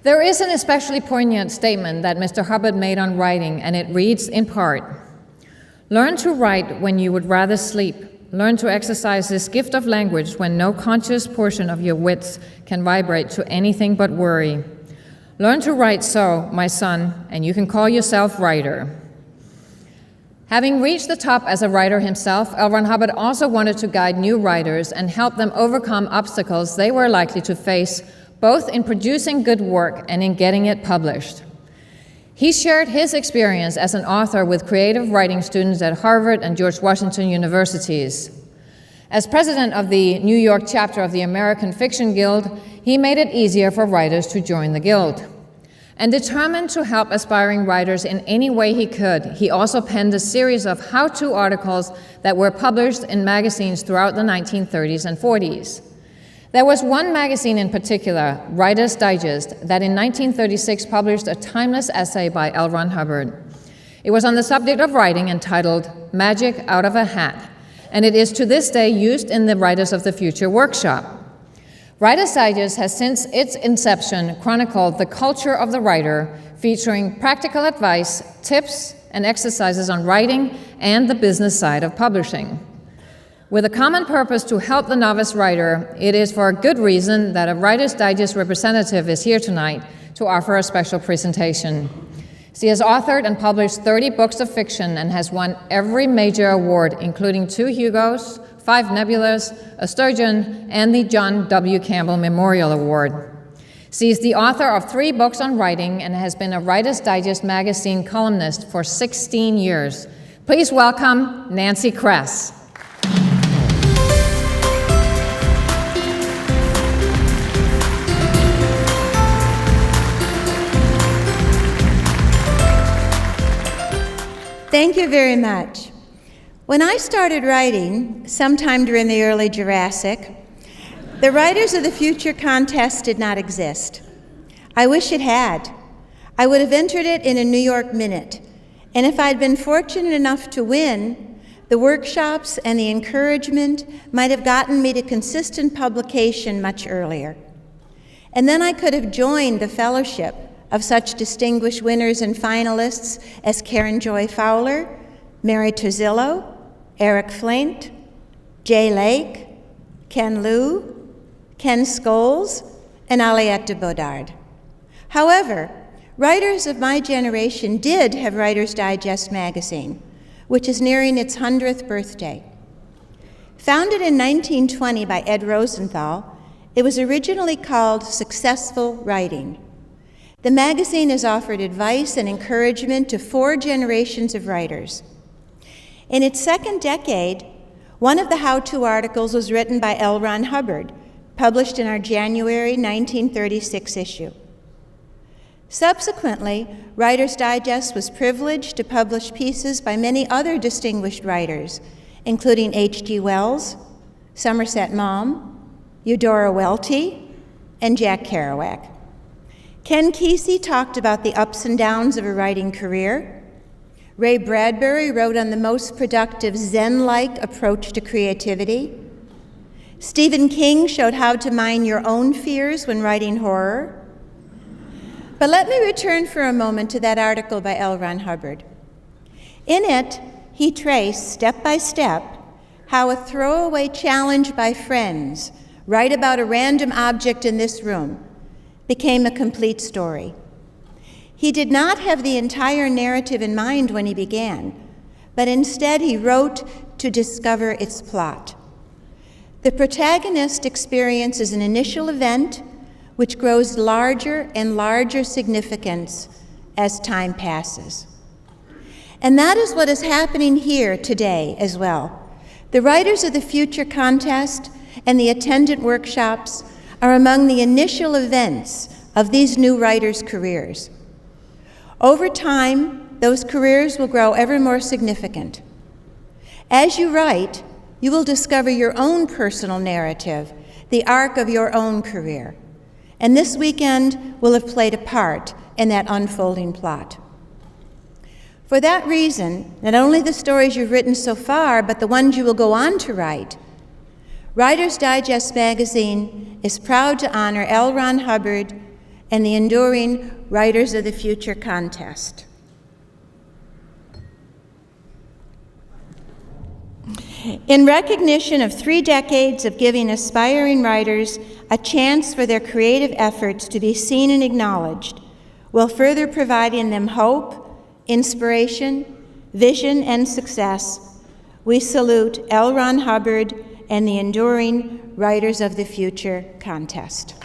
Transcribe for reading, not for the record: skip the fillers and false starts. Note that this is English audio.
There is an especially poignant statement that Mr. Hubbard made on writing, and it reads in part, "Learn to write when you would rather sleep. Learn to exercise this gift of language when no conscious portion of your wits can vibrate to anything but worry. Learn to write so, my son, and you can call yourself writer." Having reached the top as a writer himself, L. Ron Hubbard also wanted to guide new writers and help them overcome obstacles they were likely to face, both in producing good work and in getting it published. He shared his experience as an author with creative writing students at Harvard and George Washington universities. As president of the New York chapter of the American Fiction Guild, he made it easier for writers to join the guild. And determined to help aspiring writers in any way he could, he also penned a series of how-to articles that were published in magazines throughout the 1930s and 40s. There was one magazine in particular, Writers' Digest, that in 1936 published a timeless essay by L. Ron Hubbard. It was on the subject of writing, entitled "Magic Out of a Hat," and it is to this day used in the Writers of the Future workshop. Writers' Digest has since its inception chronicled the culture of the writer, featuring practical advice, tips, and exercises on writing and the business side of publishing. With a common purpose to help the novice writer, it is for a good reason that a Writers' Digest representative is here tonight to offer a special presentation. She has authored and published 30 books of fiction and has won every major award, including 2 Hugos, 5 Nebulas, a Sturgeon, and the John W. Campbell Memorial Award. She is the author of 3 books on writing and has been a Writers' Digest magazine columnist for 16 years. Please welcome Nancy Kress. Thank you very much. When I started writing, sometime during the early Jurassic, the Writers of the Future contest did not exist. I wish it had. I would have entered it in a New York minute, and if I'd been fortunate enough to win, the workshops and the encouragement might have gotten me to consistent publication much earlier. And then I could have joined the fellowship of such distinguished winners and finalists as Karen Joy Fowler, Mary Turzillo, Eric Flint, Jay Lake, Ken Liu, Ken Scholes, and Aliette de Bodard. However, writers of my generation did have Writers' Digest magazine, which is nearing its 100th birthday. Founded in 1920 by Ed Rosenthal, it was originally called Successful Writing. The magazine has offered advice and encouragement to 4 generations of writers. In its second decade, one of the how-to articles was written by L. Ron Hubbard, published in our January 1936 issue. Subsequently, Writers' Digest was privileged to publish pieces by many other distinguished writers, including H.G. Wells, Somerset Maugham, Eudora Welty, and Jack Kerouac. Ken Kesey talked about the ups and downs of a writing career. Ray Bradbury wrote on the most productive Zen-like approach to creativity. Stephen King showed how to mine your own fears when writing horror. But let me return for a moment to that article by L. Ron Hubbard. In it, he traced, step by step, how a throwaway challenge by friends, write about a random object in this room, became a complete story. He did not have the entire narrative in mind when he began, but instead he wrote to discover its plot. The protagonist experiences an initial event which grows larger and larger significance as time passes. And that is what is happening here today as well. The Writers of the Future contest and the attendant workshops are among the initial events of these new writers' careers. Over time, those careers will grow ever more significant. As you write, you will discover your own personal narrative, the arc of your own career. And this weekend will have played a part in that unfolding plot. For that reason, not only the stories you've written so far, but the ones you will go on to write, Writers' Digest magazine is proud to honor L. Ron Hubbard and the enduring Writers of the Future contest. In recognition of 3 decades of giving aspiring writers a chance for their creative efforts to be seen and acknowledged, while further providing them hope, inspiration, vision, and success, we salute L. Ron Hubbard and the Enduring Writers of the Future contest.